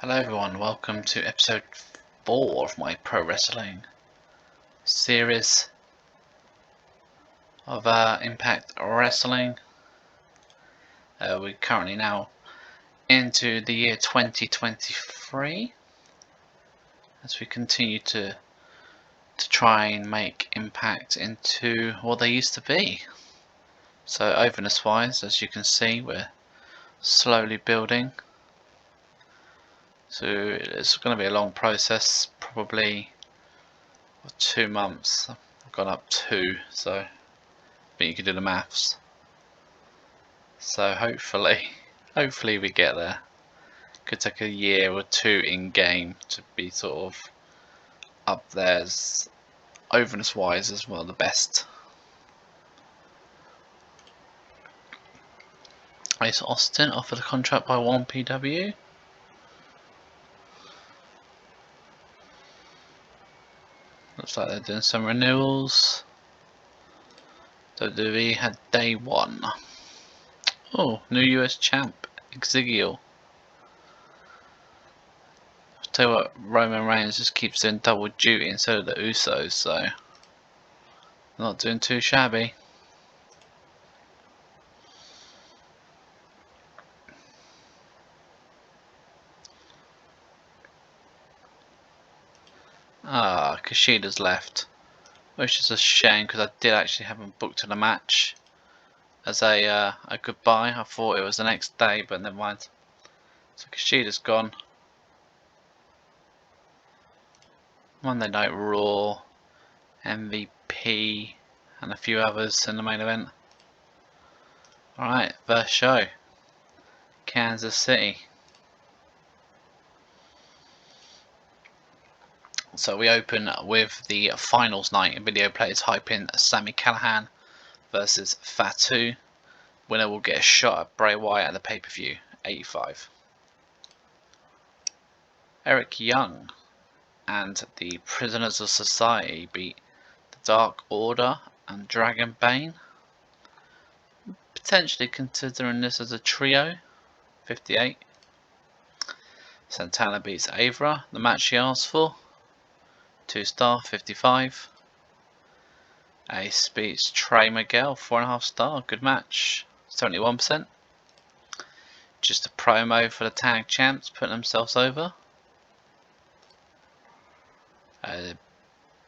Hello everyone, welcome to episode 4 of my pro wrestling series of Impact Wrestling. We're currently now into the year 2023 as we continue to try and make Impact into what they used to be. So openness wise, as you can see, we're slowly building. So it's going to be a long process, probably 2 months. I've gone up 2, so I think you can do the maths. So hopefully we get there. Could take a year or 2 in game to be sort of up there as openness wise as well, the best. Ace Austin offered a contract by 1PW. Looks like they're doing some renewals. Davey had day 1. Oh, new US champ, Ezekiel. Tell you what, Roman Reigns just keeps doing double duty instead of the Usos, so not doing too shabby. Kushida's left, which is a shame because I did actually have him booked in a match as a goodbye. I thought it was the next day, but never mind. So Kushida's gone. Monday Night Raw, MVP, and a few others in the main event. Alright, first show, Kansas City. So we open with the finals night. Video players hyping Sami Callihan versus Fatu. Winner will get a shot at Bray Wyatt at the pay-per-view. 85. Eric Young and the Prisoners of Society beat the Dark Order and Dragon Bane. Potentially considering this as a trio. 58. Santana beats Avra, the match she asked for. 2-star, 55. Ace beats Trey Miguel, 4.5-star, good match, 71%. Just a promo for the tag champs putting themselves over. I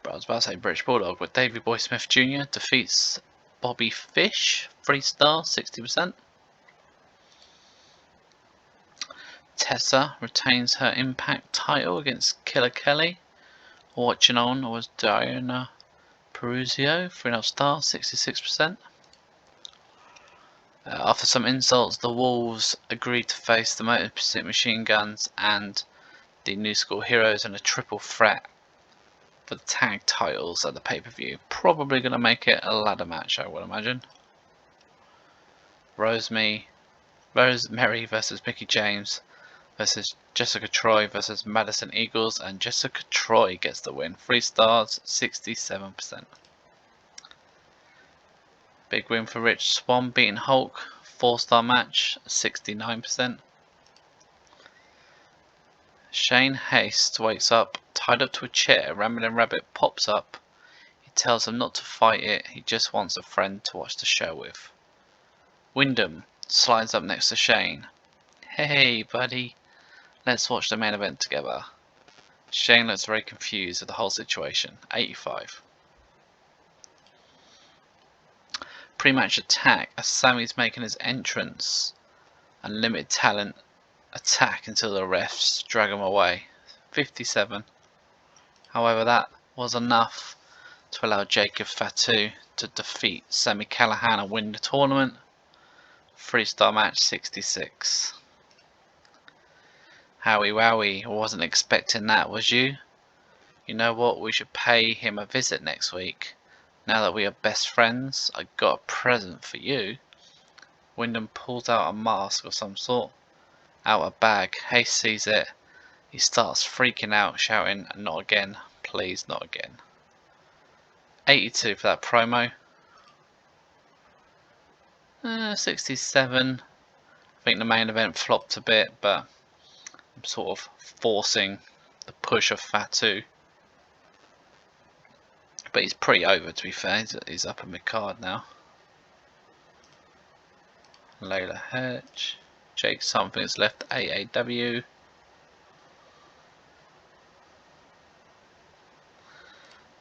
was about to say British Bulldog, but Davey Boy Smith Jr. defeats Bobby Fish, 3-star, 60%. Tessa retains her Impact title against Killer Kelly. Watching on was Diana Peruzio, 3.5-star, 66%. After some insults, the Wolves agreed to face the Motor Pursuit Machine Guns and the New School Heroes in a triple threat for the tag titles at the pay-per-view. Probably going to make it a ladder match, I would imagine. Rosemary versus Mickie James versus Jessica Troy versus Madison Eagles, and Jessica Troy gets the win. 3 stars, 67%. Big win for Rich Swann beating Hulk. 4-star match, 69%. Shane Haste wakes up, tied up to a chair. Rambling Rabbit pops up. He tells him not to fight it, he just wants a friend to watch the show with. Windham slides up next to Shane. Hey buddy, let's watch the main event together. Shane looks very confused with the whole situation. 85. Pre-match attack as Sami's making his entrance. Unlimited talent attack until the refs drag him away. 57. However, that was enough to allow Jacob Fatu to defeat Sami Callihan and win the tournament. 3-star match, 66. Howie Wowie, wasn't expecting that, was you? You know what, we should pay him a visit next week. Now that we are best friends, I got a present for you. Windham pulls out a mask of some sort. Out a bag. Haste sees it. He starts freaking out, shouting, not again, please, not again. 82 for that promo. 67. I think the main event flopped a bit, but sort of forcing the push of Fatu. But he's pretty over, to be fair. He's up in mid-card now. Layla Hedge. Jake Something's left AAW.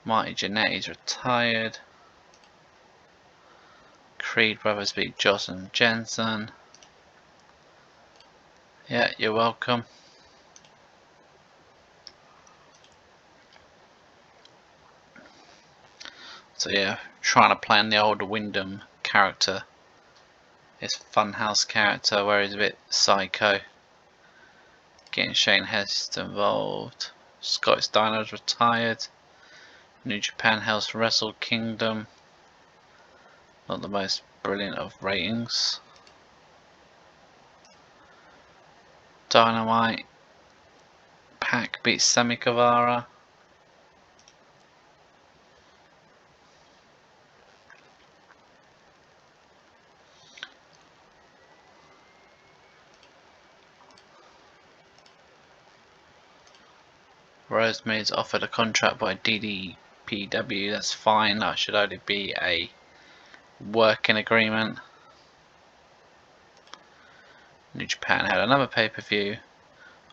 Marty Jannetty's retired. Creed Brothers beat Joss and Jensen. Yeah, you're welcome. So yeah, trying to play in the older Windham character. His Funhouse character where he's a bit psycho. Getting Shane Haste involved. Scottish Dino's retired. New Japan House Wrestle Kingdom. Not the most brilliant of ratings. Dynamite. Pac beats Sami Guevara. Rosemary's offered a contract by DDPW. That's fine. That should only be a working agreement. New Japan had another pay-per-view.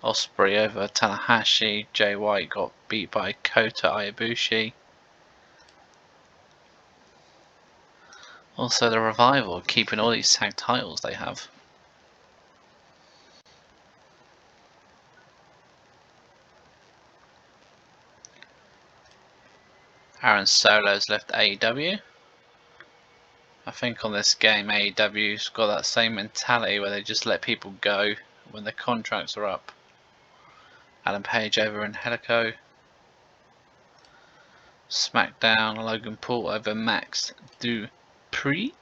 Osprey over Tanahashi. Jay White got beat by Kota Ibushi. Also the Revival keeping all these tag titles they have. Aaron Solo's left AEW. I think on this game AEW's got that same mentality where they just let people go when their contracts are up. Adam Page over in Helico. SmackDown, Logan Paul over Max Dupree,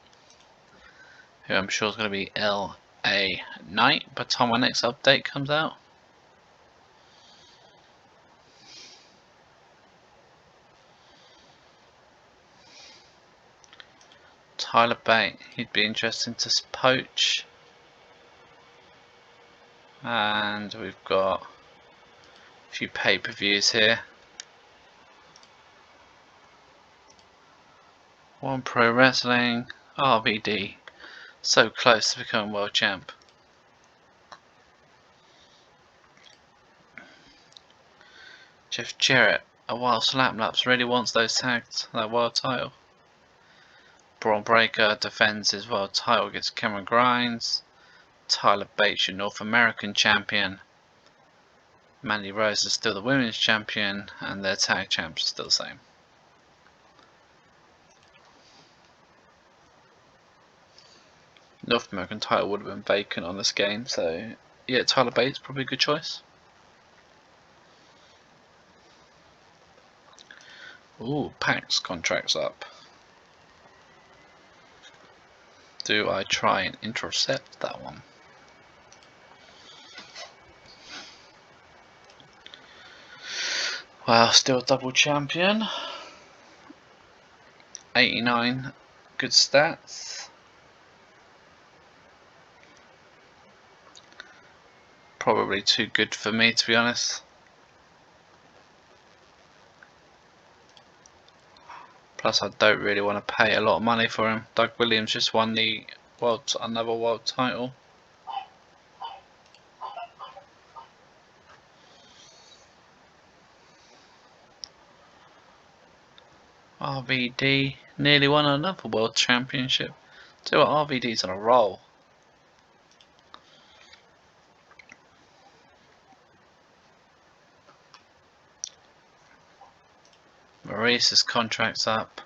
who I'm sure is going to be LA Knight by the time my next update comes out. Tyler Bate, he'd be interesting to poach. And we've got a few pay-per-views here. One Pro Wrestling, RVD, so close to becoming world champ. Jeff Jarrett, a wild slap-laps, really wants those tags, that world title. Braun Breaker defends his world title against Cameron Grimes. Tyler Bates, your North American champion. Mandy Rose is still the women's champion, and their tag champs are still the same. North American title would have been vacant on this game, so yeah, Tyler Bates probably a good choice. Ooh, Pac's contract's up. Do I try and intercept that one? Well, still double champion. 89 good stats. Probably too good for me, to be honest. Plus, I don't really want to pay a lot of money for him. Doug Williams just won the another world title. RVD nearly won another world championship. Do what, RVD's on a roll. Maurice's contract's up.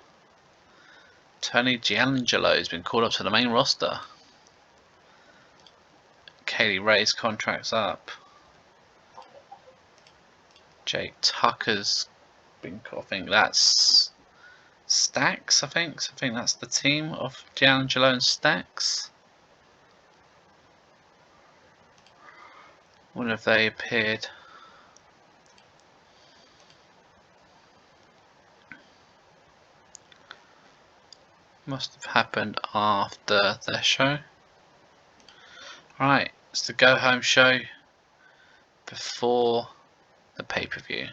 Tony Giangelo's been called up to the main roster. Kaylee Ray's contract's up. Jake Tucker's been, I think that's Stacks, I think that's the team of D'Angelo and Stacks. Wonder if they appeared. Must have happened after their show. Right, it's the go home show. before the pay-per-view.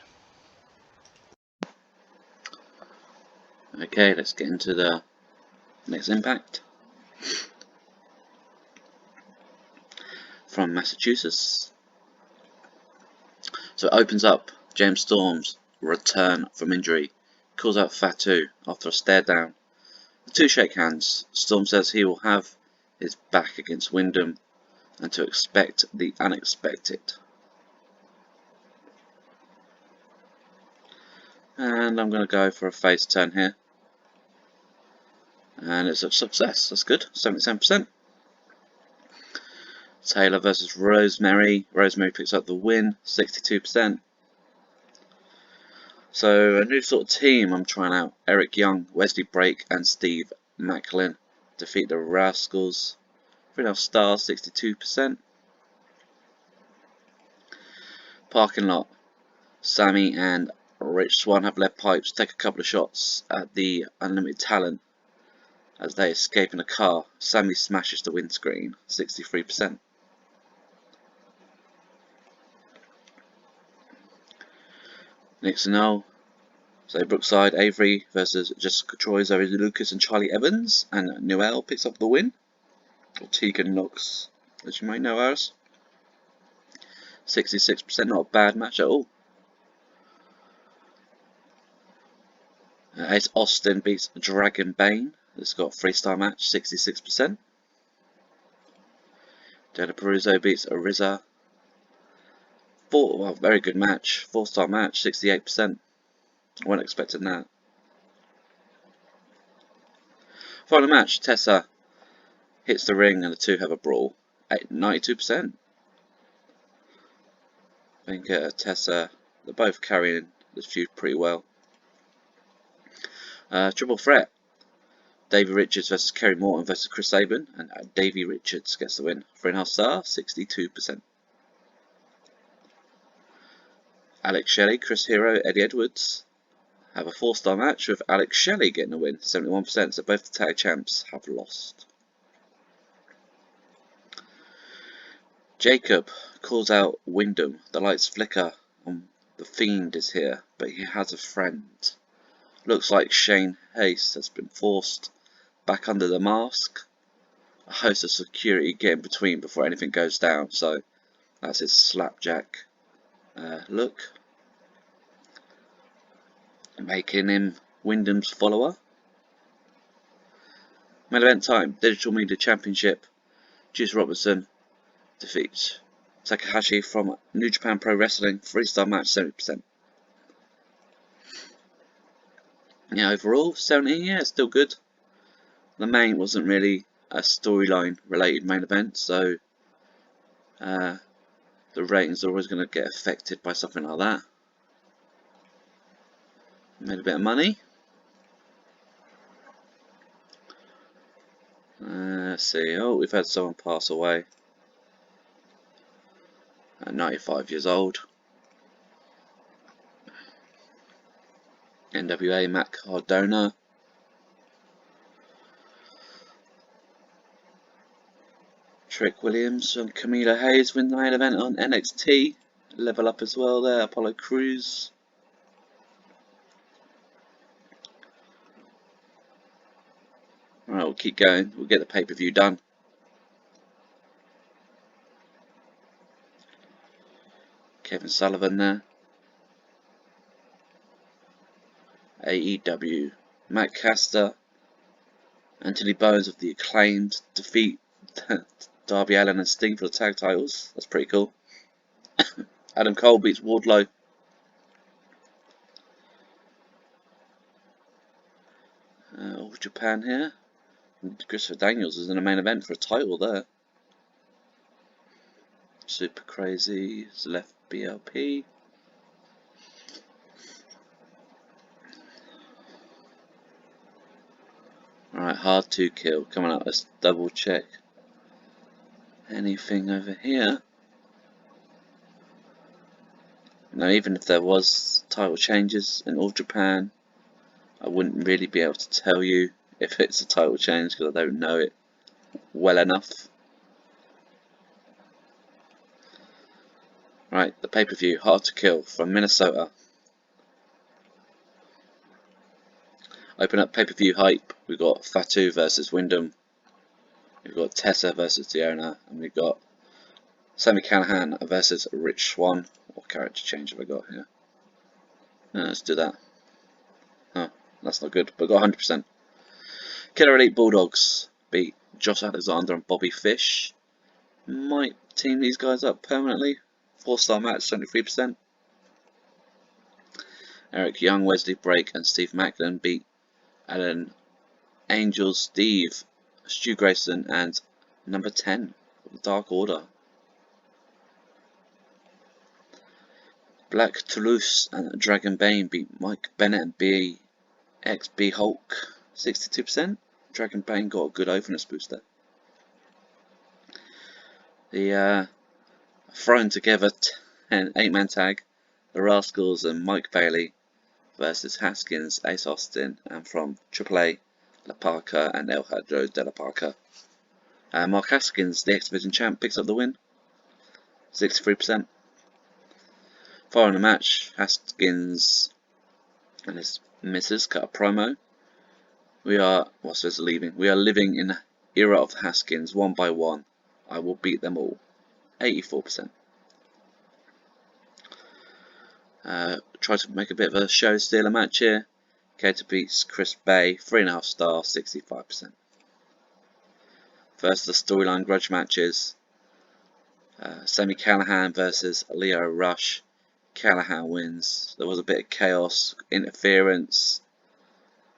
Okay, let's get into the next Impact. From Massachusetts. So it opens up James Storm's return from injury. Calls out Fatu after a stare down. The two shake hands. Storm says he will have his back against Windham and to expect the unexpected. And I'm going to go for a face turn here. And it's a success. That's good. 77%. Taylor versus Rosemary. Rosemary picks up the win. 62%. So a new sort of team I'm trying out. Eric Young, Wesley Brake and Steve Maclin defeat the Rascals. 3.5 stars, 62%. Parking lot. Sami and Rich Swann have lead pipes, take a couple of shots at the Unlimited Talent as they escape in a car. Sami smashes the windscreen, 63%. Nixon Knoll. So Brookside, Avery versus Jessica Troy, Zoe Lucas and Charlie Evans, and Noelle picks up the win. Or Tegan Knox, as you might know as. 66%, not a bad match at all. Ace Austin beats Dragon Bane. It's got a 3-star match, 66%. Dana Peruzzo beats Ariza. Very good match, 4-star match, 68%. I wasn't expecting that. Final match, Tessa hits the ring and the two have a brawl. 92%. I think Tessa, they're both carrying this feud pretty well. Triple threat. Davey Richards versus Kerry Morton versus Chris Sabin, and Davey Richards gets the win. 3.5 star, 62%. Alex Shelley, Chris Hero, Eddie Edwards have a 4-star match with Alex Shelley getting the win. 71%. So both the tag champs have lost. Jacob calls out Windham. The lights flicker and the Fiend is here, but he has a friend. Looks like Shane Haste has been forced back under the mask. A host of security get in between before anything goes down, so that's his slapjack look. Making him Windham's follower. Main event time, Digital Media Championship. Juice Robinson defeats Takahashi from New Japan Pro Wrestling. 3-star match, 70%. Yeah, overall, 70, yeah, still good. The main wasn't really a storyline related main event, so the ratings are always going to get affected by something like that. Made a bit of money. Let's see, oh, we've had someone pass away at 95 years old. NWA Matt Cardona. Trick Williams and Camila Hayes win the main event on NXT. Level up as well there, Apollo Crews. Alright, we'll keep going. We'll get the pay-per-view done. Kevin Sullivan there. AEW. Matt Caster. Anthony Bones of the Acclaimed defeat Darby Allin and Sting for the tag titles. That's pretty cool. Adam Cole beats Wardlow. All Japan here. Christopher Daniels is in the main event for a title there. Super Crazy is left BLP. Alright, Hard to Kill coming up. Let's double check. Anything over here? Now, even if there was title changes in All Japan, I wouldn't really be able to tell you if it's a title change because I don't know it well enough. Right, the pay-per-view, Hard to Kill from Minnesota. Open up pay-per-view hype. We've got Fatu versus Windham. We've got Tessa versus Diona, and we've got Sami Callihan versus Rich Swann. What character change have I got here? Let's do that. Oh, that's not good, but got 100%. Killer Elite Bulldogs beat Josh Alexander and Bobby Fish. Might team these guys up permanently. 4-star match, 73%. Eric Young, Wesley Brake, and Steve Maclin beat Alan Angels, Steve, Stu Grayson, and number 10 of the Dark Order. Black Toulouse and Dragon Bane beat Mike Bennett and BXB Hulk, 62%. Dragon Bane got a good openness boost there. The thrown together 8-man tag, the Rascals and Mike Bailey versus Haskins, Ace Austin, and from AAA, La Parca and El Hadro de La Parca. Mark Haskins, the X-Division champ, picks up the win, 63%. Following the match, Haskins and his missus cut a promo. We are living in the era of Haskins, one by one. I will beat them all, 84%. Try to make a bit of a show stealer match here. Kato beats Chris Bay, 3.5 star, 65%. First, the storyline grudge matches. Sami Callihan versus Leo Rush. Callihan wins. There was a bit of chaos, interference.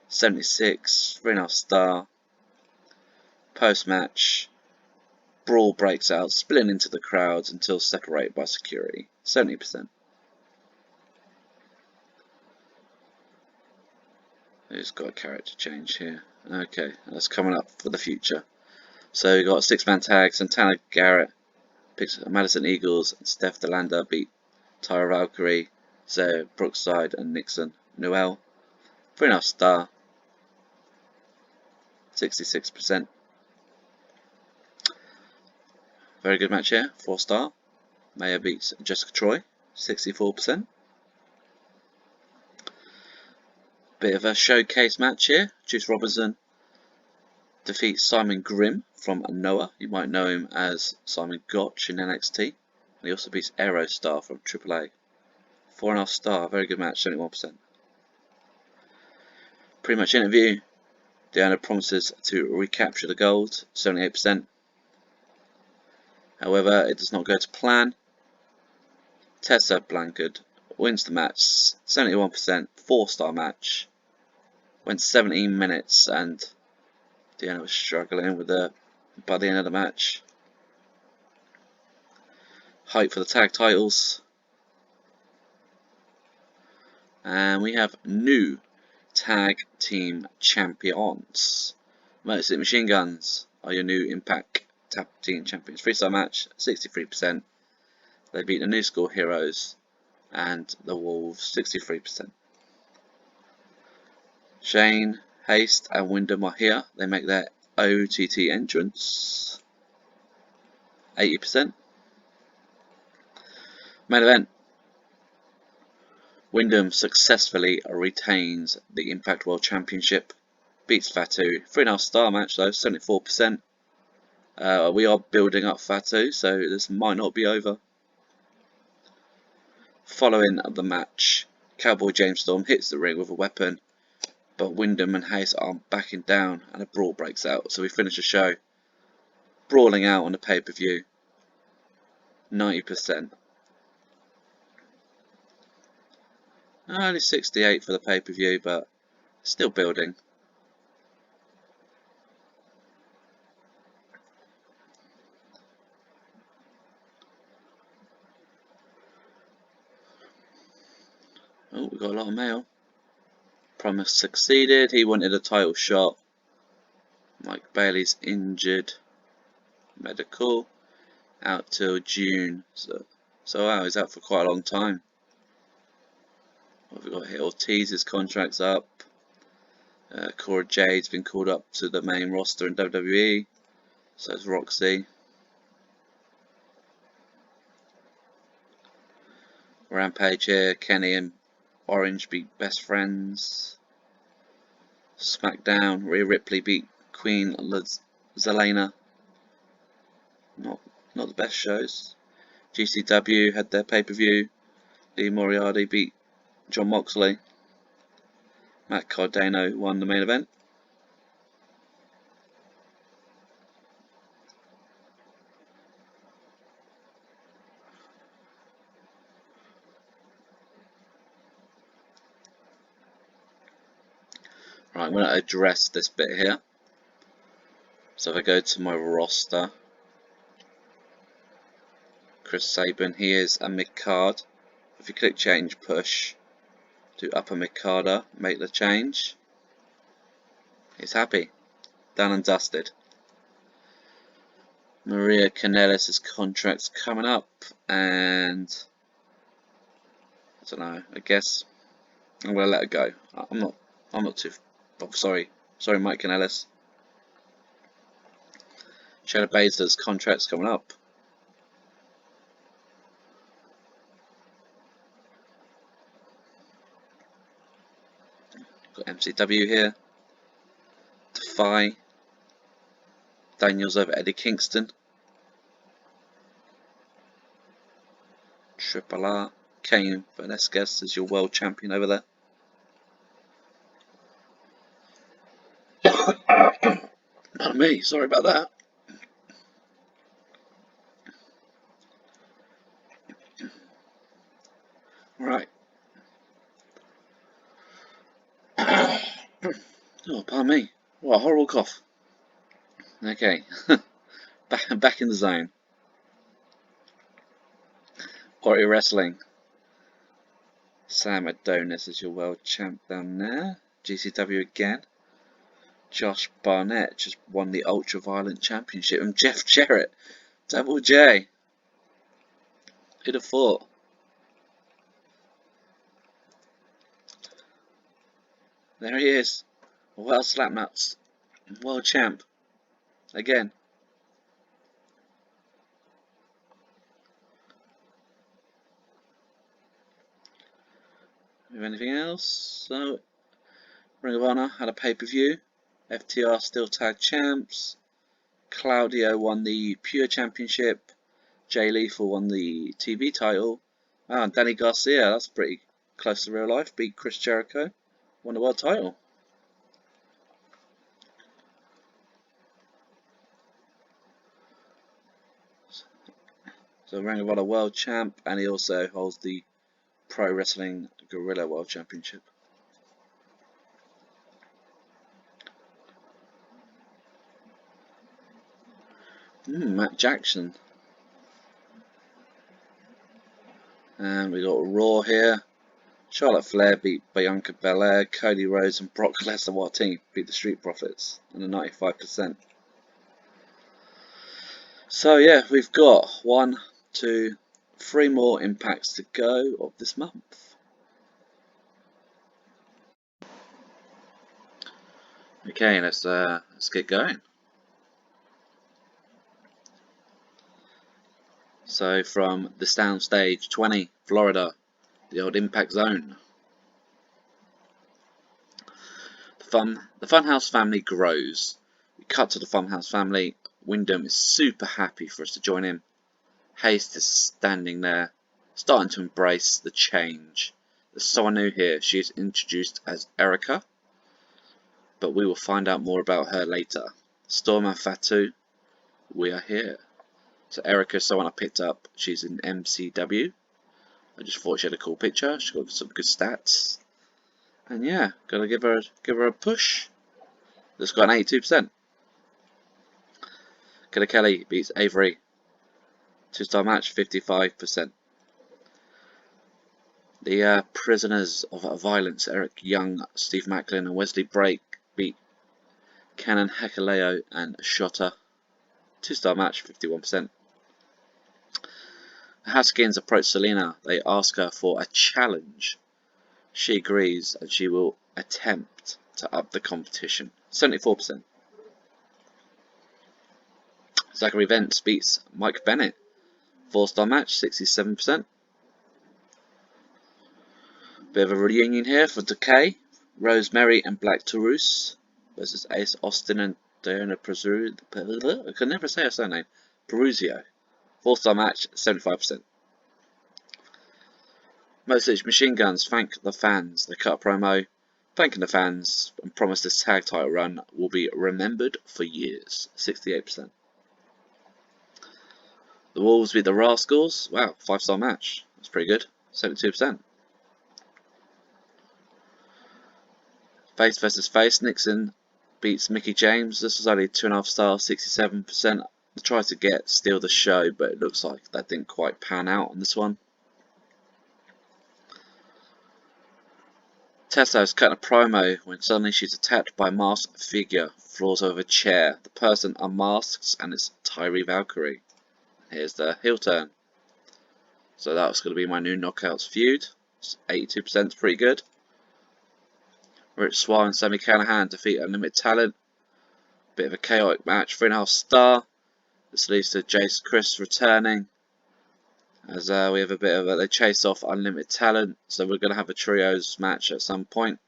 76, 3.5 star. Post match, brawl breaks out, splitting into the crowds until separated by security, 70%. Who's got a character change here? Okay, that's coming up for the future. So we got 6-man tag. Santana Garrett picks Madison Eagles, and Steph DeLanda beat Taya Valkyrie, Zoe Brookside, and Nixon Noel. 3.5 star, 66%. Very good match here, 4 star. Maya beats Jessica Troy, 64%. Bit of a showcase match here. Juice Robinson defeats Simon Grimm from Noah. You might know him as Simon Gotch in NXT. And he also beats Aerostar from AAA. 4.5 star, very good match, 71%. Pre-match interview. Diana promises to recapture the gold, 78%. However, it does not go to plan. Tessa Blankard wins the match, 71%, 4-star match. Went 17 minutes and Diana was struggling with her by the end of the match. Hype for the tag titles. And we have new tag team champions. Motor City Machine Guns are your new Impact Tag Team Champions. 3-star match, 63%. They beat the New School Heroes and the Wolves, 63%. Shane Haste and Windham are here. They make their OTT entrance, 80%. Main event. Windham successfully retains the Impact World Championship. Beats Fatu. 3.5 star match though, 74%. We are building up Fatu, so this might not be over. Following the match, Cowboy James Storm hits the ring with a weapon, but Windham and Hayes are backing down and a brawl breaks out. So we finish the show brawling out on the pay-per-view, 90%. Only 68 for the pay-per-view, but still building. Oh, we got a lot of mail. Promise succeeded. He wanted a title shot. Mike Bailey's injured. Medical. Out till June. So wow, he's out for quite a long time. What have we got here? Ortiz's contract's up. Cora Jade's been called up to the main roster in WWE. So it's Roxy. Rampage here. Kenny and Orange beat Best Friends. SmackDown, Rhea Ripley beat Queen Zelina. Not the best shows. GCW had their pay-per-view. Lee Moriarty beat John Moxley. Matt Cardano won the main event. Right, I'm going to address this bit here. So if I go to my roster, Chris Sabin, he is a mid-card. If you click change push to upper mid-carder, make the change. He's happy. Done and dusted. Maria Kanellis' contract's coming up, and I don't know, I guess I'm going to let her go. I'm not too... Oh, sorry, Mike Kanellis. Shayna Baszler's contract's coming up. Got MCW here. Defy. Daniels over Eddie Kingston. Triple R. Cain Velasquez is your world champion over there. Not me, sorry about that. Right. Oh, pardon me. What a horrible cough. Okay. back in the zone. Warrior Wrestling. Sam Adonis is your world champ down there. GCW again. Josh Barnett just won the Ultra Violent Championship. And Jeff Jarrett. Double J. Who'd have thought? There he is. Well, Slapnuts. World champ. Again. Have anything else? So, Ring of Honor had a pay-per-view. FTR still tag champs. Claudio won the Pure Championship. Jay Lethal won the TV title. Ah, and Danny Garcia, that's pretty close to real life, beat Chris Jericho. Won the world title. So Ring of Honor world champ, and he also holds the Pro Wrestling Guerrilla World Championship. Matt Jackson. And we got Raw here. Charlotte Flair beat Bianca Belair. Cody Rhodes and Brock Lesnar. What a team. Beat the Street Profits and the 95%. So yeah, we've got 1, 2, 3 more impacts to go of this month. Okay, let's get going. So from the Soundstage 20, Florida, the old Impact Zone. The Funhouse Family grows. We cut to the Funhouse Family. Windham is super happy for us to join him. Haste is standing there, starting to embrace the change. There's someone new here. She is introduced as Erica, but we will find out more about her later. Storm and Fatu, we are here. So Erica is someone I picked up. She's in MCW. I just thought she had a cool picture. She's got some good stats. And yeah, gotta give her a push. It's got an 82%. Killer Kelly beats Avery. 2-star match, 55%. The Prisoners of Violence, Eric Young, Steve Maclin and Wesley Brake beat Cannon Hekaleo and Shota. 2-star match, 51%. The Haskins approach Selena. They ask her for a challenge. She agrees and she will attempt to up the competition. 74%. Zachary Vance beats Mike Bennett. 4-star match, 67%. Bit of a reunion here for Decay, Rosemary and Black Taurus versus Ace Austin and Diana Peruzio. I can never say her surname. Peruzio. 4-star match, 75%. Mostly Machine Guns thank the fans. They cut a promo thanking the fans and promised this tag title run will be remembered for years. 68%. The Wolves beat the Rascals. Wow, 5-star match. That's pretty good. 72%. Face versus face. Nixon beats Mickey James. This was only 2.5 stars, 67%. They tried to steal the show, but it looks like that didn't quite pan out on this one. Tessa is cutting a promo when suddenly she's attacked by a masked figure, floors over a chair. The person unmasks and it's Taya Valkyrie. Here's the heel turn. So that's going to be my new Knockouts feud. 82% is pretty good. Swann and Sami Callihan defeat Unlimited Talent. Bit of a chaotic match. 3.5 star. This leads to Jace Chris returning. As we have a bit of they chase off Unlimited Talent. So we're going to have a trios match at some point.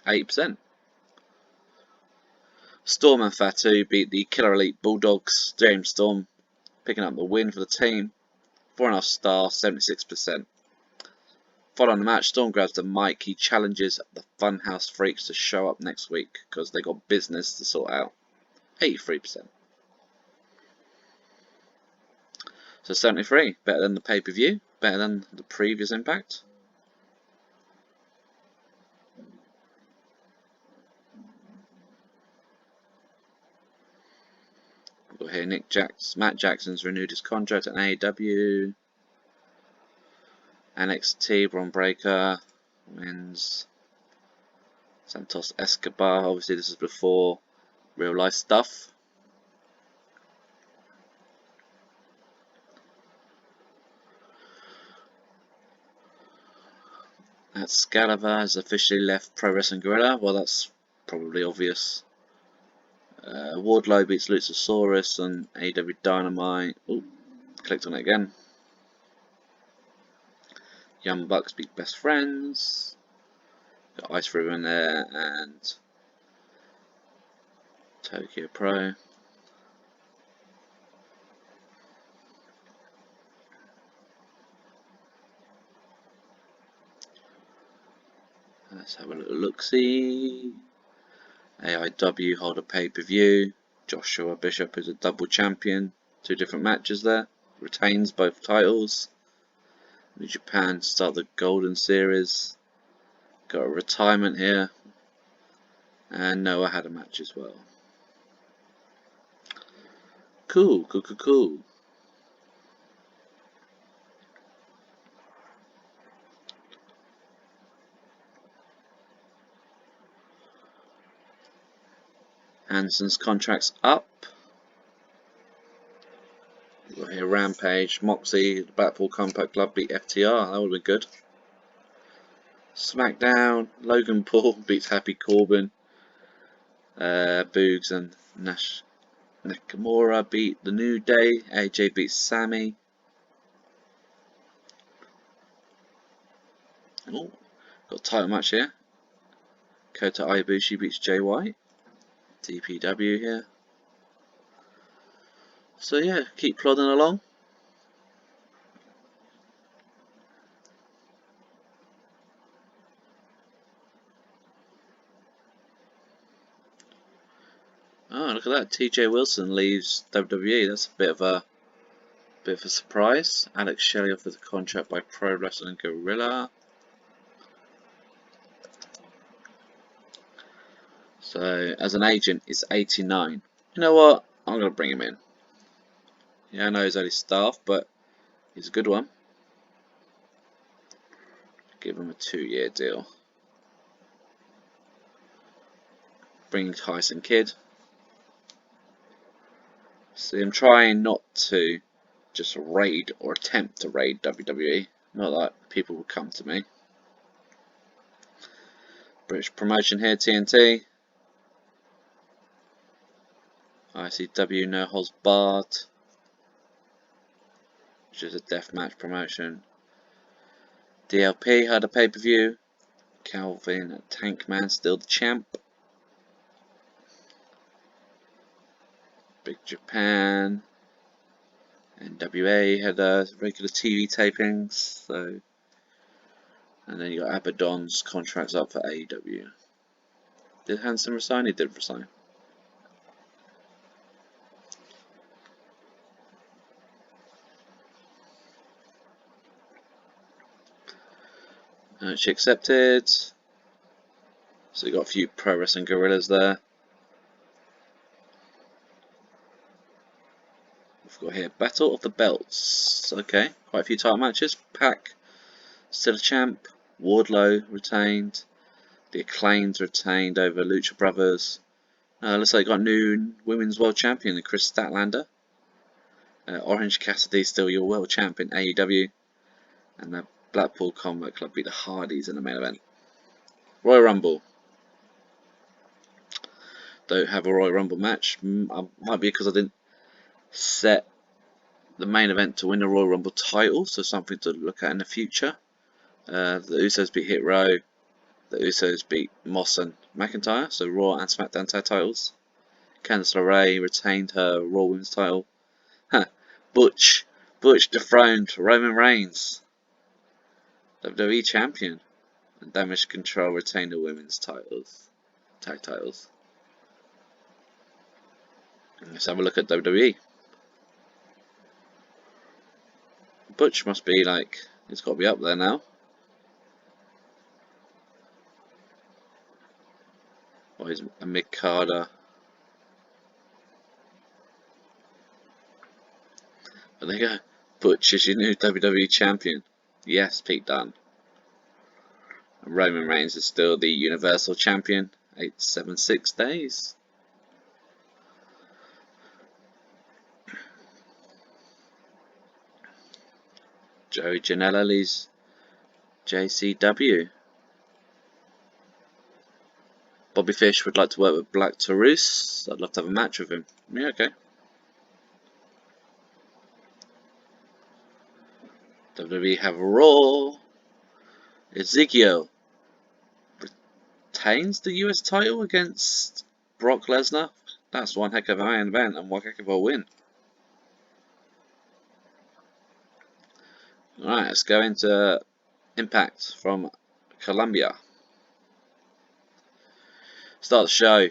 8%. Storm and Fatu beat the Killer Elite Bulldogs. James Storm picking up the win for the team. 4.5 star, 76%. Following the match, Storm grabs the mic. He challenges the Funhouse Freaks to show up next week because they got business to sort out. 83%. So 73, better than the pay-per-view, better than the previous Impact. We've got here Matt Jackson's renewed his contract at AEW. NXT, Bron Breakker wins. Santos Escobar, obviously this is before real life stuff. Excalibur has officially left Pro Wrestling Guerrilla. Well, that's probably obvious. Wardlow beats Luchasaurus on AEW Dynamite. Ooh, clicked on it again. Young Bucks beat Best Friends. Got Ice Ribbon there and Tokyo Pro. Let's have a little look-see. AIW hold a pay-per-view. Joshua Bishop is a double champion. 2 different matches there. Retains both titles. New Japan start the Golden Series. Got a retirement here. And Noah had a match as well. Cool. Hanson's contract's up. We've got here Rampage, Moxie, the Blackpool Compact Club beat FTR. That would have been good. SmackDown, Logan Paul beats Happy Corbin. Boogs and Nakamura beat The New Day. AJ beats Sami. Oh, got a title match here. Kota Ibushi beats Jay White. DPW here. So yeah, keep plodding along. Oh, look at that! TJ Wilson leaves WWE. That's a bit of a surprise. Alex Shelley offers a contract by Pro Wrestling Guerrilla. So as an agent, it's 89. You know what? I'm gonna bring him in. Yeah, I know he's only staff, but he's a good one. Give him a 2-year deal. Bring Tyson Kidd. See, I'm trying not to just raid or attempt to raid WWE. Not that people will come to me. British promotion here, TNT. ICW No Holds Barred, which is a deathmatch promotion. DLP had a pay-per-view. Calvin Tankman still the champ. Big Japan. NWA had regular TV tapings. So, and then you got Abaddon's contracts up for AEW. Did Hanson resign? He did resign. She accepted. So you got a few pro wrestling gorillas there. We've got here Battle of the Belts. Okay, quite a few title matches. Pac still a champ. Wardlow retained. The Acclaimed retained over Lucha Brothers. Looks like they got a new Women's World Champion, Chris Statlander. Orange Cassidy still your World Champion, AEW. And the Blackpool Combat Club beat the Hardys in the main event. Royal Rumble. Don't have a Royal Rumble match. Might be because I didn't set the main event to win the Royal Rumble title, so something to look at in the future. The Usos beat Hit Row. The Usos beat Moss and McIntyre, so Raw and SmackDown tag titles. Candice LeRae retained her Raw Women's title. Butch dethroned Roman Reigns, WWE Champion, and Damage Control retained the women's titles, tag titles. Let's have a look at WWE. Butch must be like, he's got to be up there now. Or he's a mid-carder. But there you go. Butch is your new WWE Champion. Yes, Pete Dunne. And Roman Reigns is still the Universal Champion. 876 days. Joey Janela leaves JCW. Bobby Fish would like to work with Black Taurus. I'd love to have a match with him. Yeah, okay. WWE have Raw. Ezekiel retains the US title against Brock Lesnar. That's one heck of a main event and one heck of a win. Alright, let's go into Impact from Colombia. Start the show.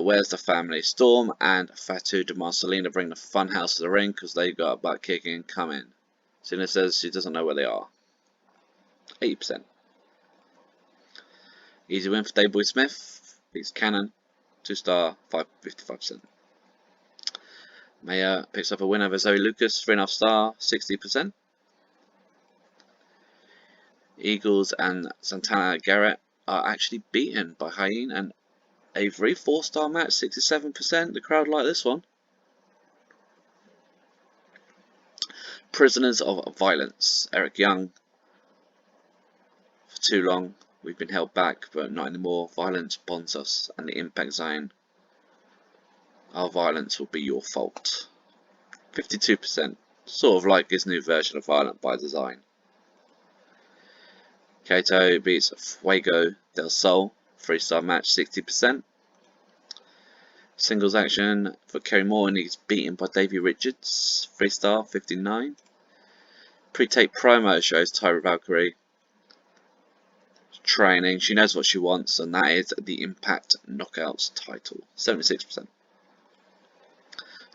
Where's the family? Storm and Fatu de Marcelina bring the Funhouse to the ring because they've got a butt kicking coming. Cena says she doesn't know where they are. 80%. Easy win for Dave Boy Smith. Beats Cannon. 2-star, 55%. Maya picks up a win over Zoe Lucas. 3.5-star, 60%. Eagles and Santana Garrett are actually beaten by Hyene and Avery. 4-star match, 67%. The crowd like this one. Prisoners of Violence. Eric Young. For too long, we've been held back, but not anymore. Violence bonds us and the Impact Zone. Our violence will be your fault. 52%. Sort of like his new version of Violent by Design. Kato beats Fuego del Sol. 3-star match, 60%. Singles action for Kerry Morton. He's beaten by Davey Richards. 3-star, 59. Pre-tape promo shows Taya Valkyrie training. She knows what she wants, and that is the Impact Knockouts title. 76%.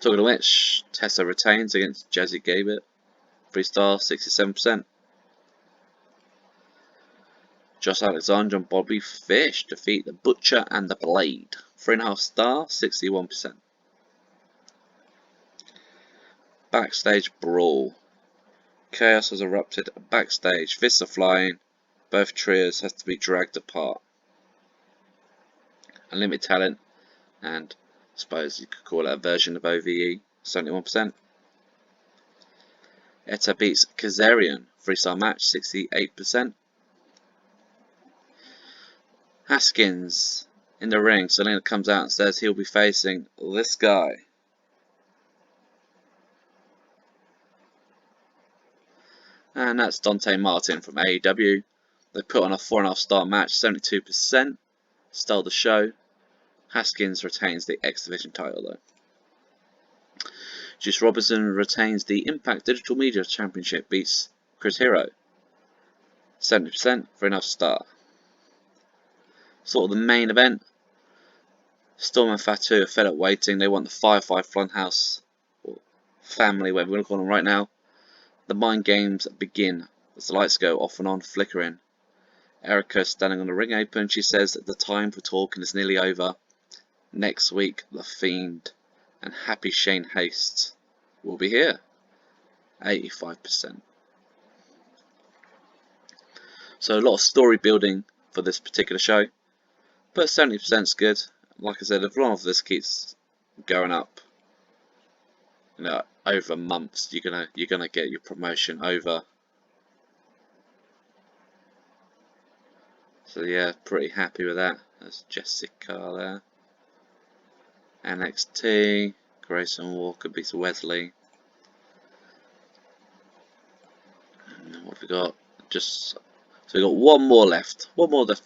Talking of which, Tessa retains against Jazzy Gabert. 3-star, 67%. Josh Alexander and Bobby Fish defeat the Butcher and the Blade. 3.5-star, 61%. Backstage brawl. Chaos has erupted backstage. Fists are flying. Both trios have to be dragged apart. Unlimited talent, and I suppose you could call it a version of OVE. 71%. Etta beats Kazarian. 3-star match, 68%. Haskins in the ring. Selena comes out and says he'll be facing this guy. And that's Dante Martin from AEW. They put on a 4.5-star match, 72%. Stole the show. Haskins retains the X Division title though. Juice Robinson retains the Impact Digital Media Championship, beats Chris Hero. 70% for enough star. Sort of the main event. Storm and Fatu are fed up waiting. They want the 5-5 Funhouse Family, whatever we're going to call them right now. The mind games begin as the lights go off and on, flickering. Erica standing on the ring apron. She says that the time for talking is nearly over. Next week, The Fiend and Happy Shane Haste will be here. 85%. So a lot of story building for this particular show, but 70% is good. Like I said, if one of this keeps going up, you know, over months, you're gonna get your promotion over. So yeah, pretty happy with that. That's Jessica there. NXT, Grayson Walker beats Wesley. And what have we got? So we got one more left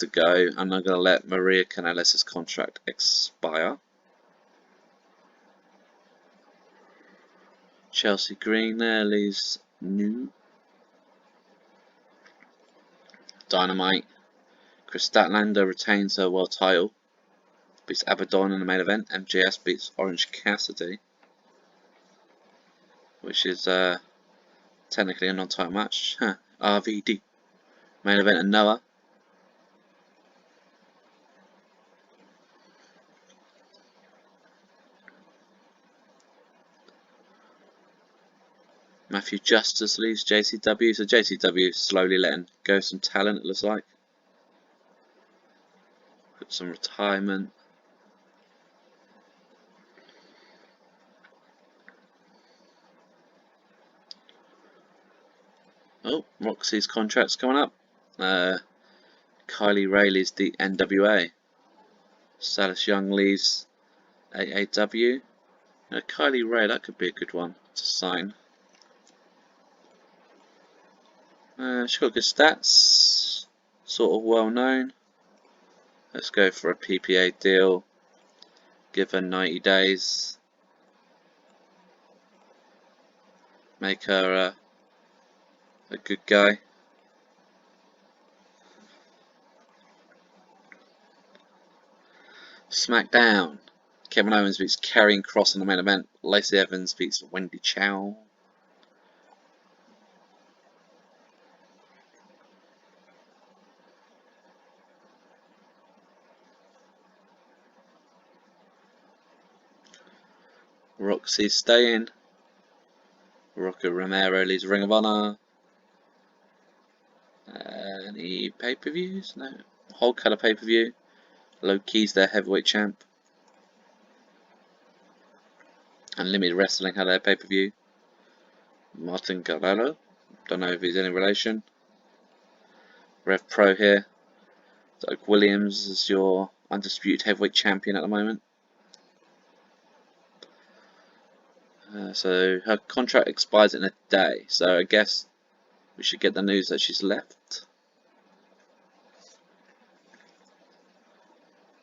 to go, and I'm going to let Maria Kanellis' contract expire. Chelsea Green there leaves new. Dynamite. Chris Statlander retains her world title. Beats Abaddon in the main event. MJS beats Orange Cassidy, which is technically a non-title match. RVD. Main event and Noah. Matthew Justice leaves JCW, so JCW slowly letting go some talent, it looks like. Got some retirement. Oh, Roxy's contract's coming up. Kylie Ray leaves the NWA. Salas Young leaves AAW. Kylie Ray, that could be a good one to sign. She's got good stats, sort of well known. Let's go for a PPA deal. Give her 90 days. Make her a good guy. SmackDown. Kevin Owens beats Kerry and Cross in the main event. Lacey Evans beats Wendy Chow. Roxy's staying. Rocco Romero leaves Ring of Honor. Any pay-per-views? No. Whole Color pay-per-view. Low Key's their heavyweight champ. Unlimited Wrestling had their pay-per-view. Martin Guerrero. Don't know if he's any relation. Rev Pro here. Doug Williams is your undisputed heavyweight champion at the moment. So her contract expires in a day. So I guess we should get the news that she's left.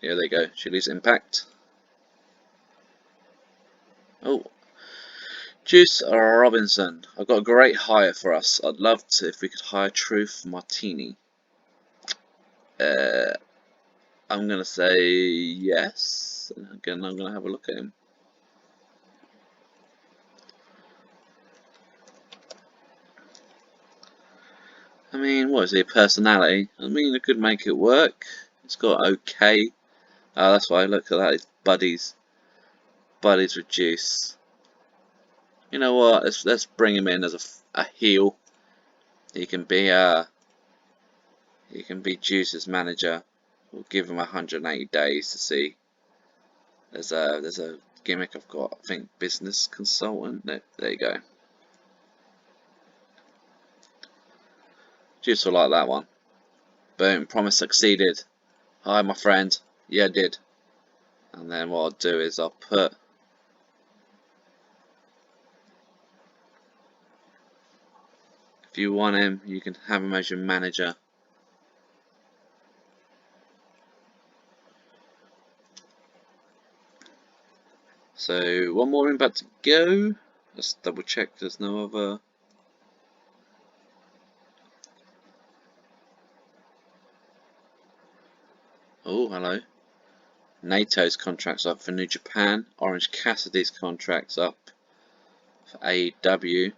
Here they go. She leaves Impact. Oh, Juice Robinson. I've got a great hire for us. I'd love to if we could hire Truth Martini. I'm gonna say yes. Again, I'm gonna have a look at him. I mean, what is he? A personality? I mean, I could make it work. It's got okay. That's why I look at that. His buddies reduce. You know what? Let's bring him in as a heel. He can be Juice's manager. We'll give him 180 days to see. There's a gimmick I've got. I think business consultant. There you go. Juice will like that one. Boom. Promise succeeded. Hi, my friend. Yeah, I did. And then what I'll do is I'll put If you want him, you can have him as your manager. So one more impact to go. Let's double check there's no other. Oh, hello. NATO's contract's up for New Japan. Orange Cassidy's contract's up for AEW.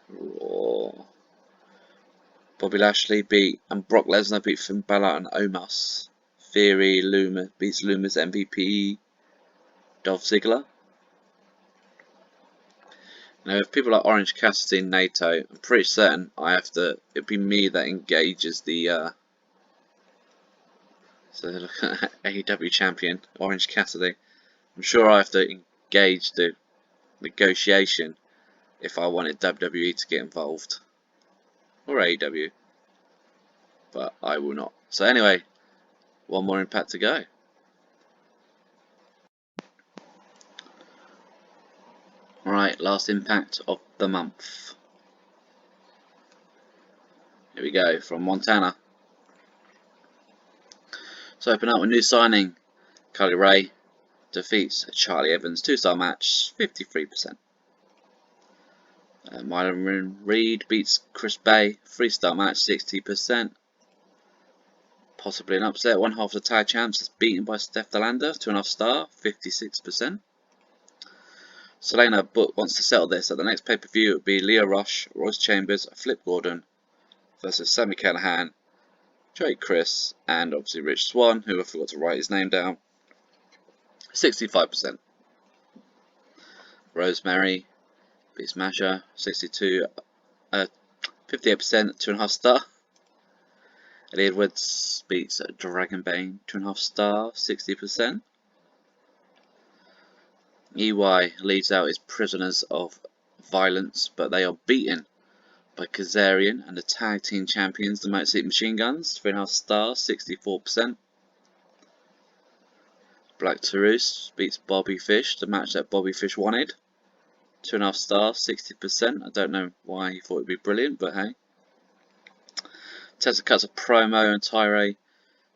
Raw. Bobby Lashley and Brock Lesnar beat Finn Balor and Omos. Theory beats Lumis MVP Dolph Ziggler. Now, if people like Orange Cassidy and NATO, I'm pretty certain it'd be me that engages the, so look at AEW champion, Orange Cassidy. I'm sure I have to engage the negotiation if I wanted WWE to get involved. Or AEW. But I will not. So anyway, one more impact to go. Alright, last impact of the month. Here we go, from Montana. So open up with new signing. Carly Rae defeats Charlie Evans, 2-star match, 53%. Myron Reed beats Chris Bay, 3-star match, 60%. Possibly an upset. One half of the tag champs is beaten by Steph Delander, 2.5-star, 56%. Selena Book wants to settle this. At the next pay-per-view, it would be Lio Rush, Royce Chambers, Flip Gordan versus Sami Callihan, Joey Chris, and obviously Rich Swann, who I forgot to write his name down. 65%. Rosemary beats Masha, 58%, 2.5-star. Eddie Edwards beats Dragonbane, 2.5-star, 60%. EY leads out his prisoners of violence, but they are beaten by Kazarian and the tag team champions, the Motor City Machine Guns, 3.5-star, 64%. Black Taurus beats Bobby Fish, the match that Bobby Fish wanted, 2.5-star, 60%. I don't know why he thought it would be brilliant, but hey. Tessa cuts a promo on tirade.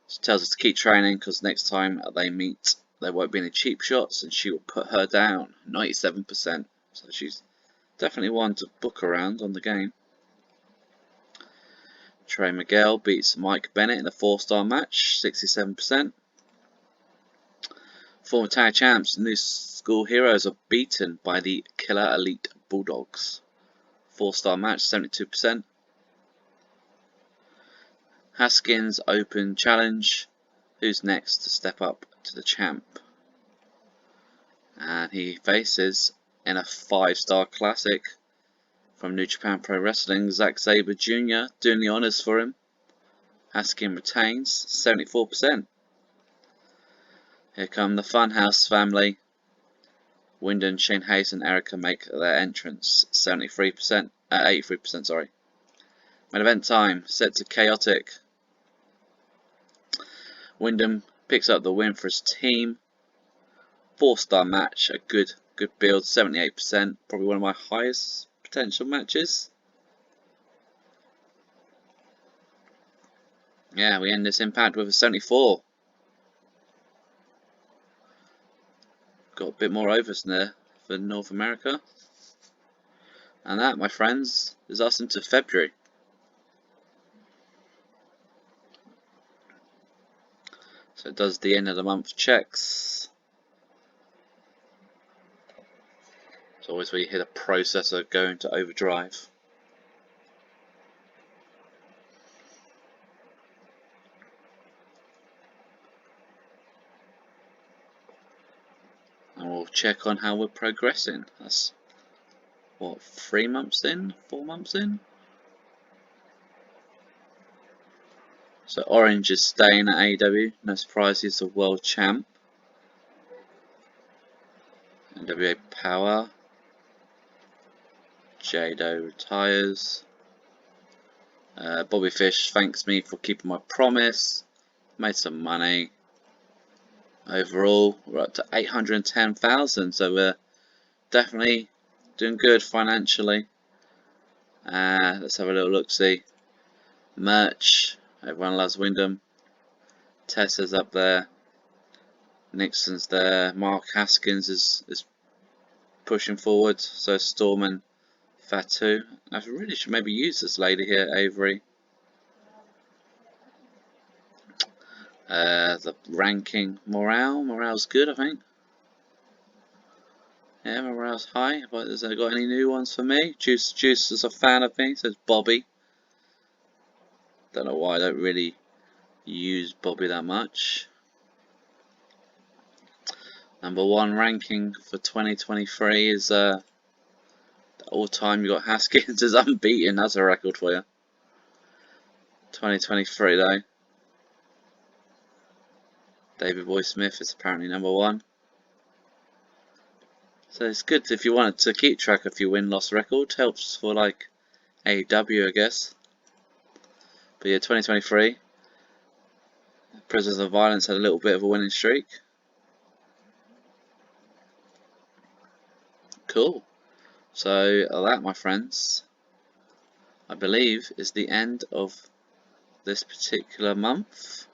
She tells us to keep training because next time they meet, there won't be any cheap shots and she will put her down, 97%. So she's definitely one to book around on the game. Trey Miguel beats Mike Bennett in a 4-star match, 67%. Former tag champs, New School Heroes are beaten by the Killer Elite Bulldogs. 4-star match, 72%. Haskins Open Challenge. Who's next to step up to the champ? And he faces, in a 5-star classic from New Japan Pro Wrestling, Zack Sabre Jr. doing the honours for him. Haskins retains, 74%. Here come the Funhouse Family. Windham, Shane Haste and Erica make their entrance, 83%, sorry. Main event time, set to chaotic. Windham picks up the win for his team. 4-star match, a good build, 78%, probably one of my highest potential matches. Yeah, we end this impact with a 74. Got a bit more overs in there for North America. And that, my friends, is us into February. So it does the end of the month checks. It's always where you hear the processor go into overdrive. And we'll check on how we're progressing. That's what, 3 months in? 4 months in? So Orange is staying at AEW. No surprise, he's the world champ. NWA Power. Jado retires. Bobby Fish thanks me for keeping my promise. Made some money. Overall, we're up to 810,000, so we're definitely doing good financially. Let's have a little look-see. Merch, everyone loves Windham. Tessa's up there. Nixon's there. Mark Haskins is pushing forward. So Storm and Fatu. I really should maybe use this lady here, Avery. The ranking morale's good, I think. Yeah, morale's high. But has it got any new ones for me? Juice is a fan of me, says Bobby. Don't know why I don't really use Bobby that much. Number 1 ranking for 2023 is all time. You got Haskins is unbeaten. That's a record for you. 2023 though. David Boy Smith is apparently number 1. So it's good if you wanted to keep track of your win-loss record. Helps for like AEW, I guess. But yeah, 2023. Prisoners of Violence had a little bit of a winning streak. Cool. So that, my friends, I believe is the end of this particular month.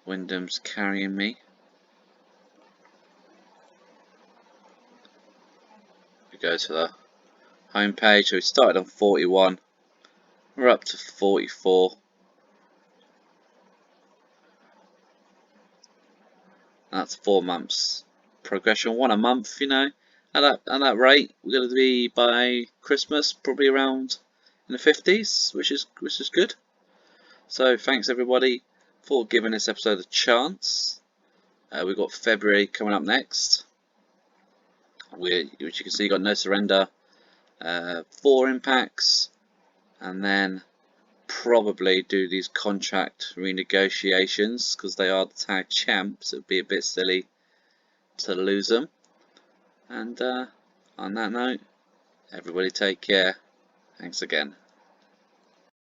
Windham's carrying me. We go to the home page. So we started on 41. We're up to 44. That's 4 months progression. 1 a month, you know. At that rate, we're going to be by Christmas probably around in the 50s, which is good. So thanks everybody for giving this episode a chance. We've got February coming up next. Which you can see, got No Surrender, 4 impacts, and then probably do these contract renegotiations because they are the tag champs. It would be a bit silly to lose them. And on that note, everybody take care. Thanks again.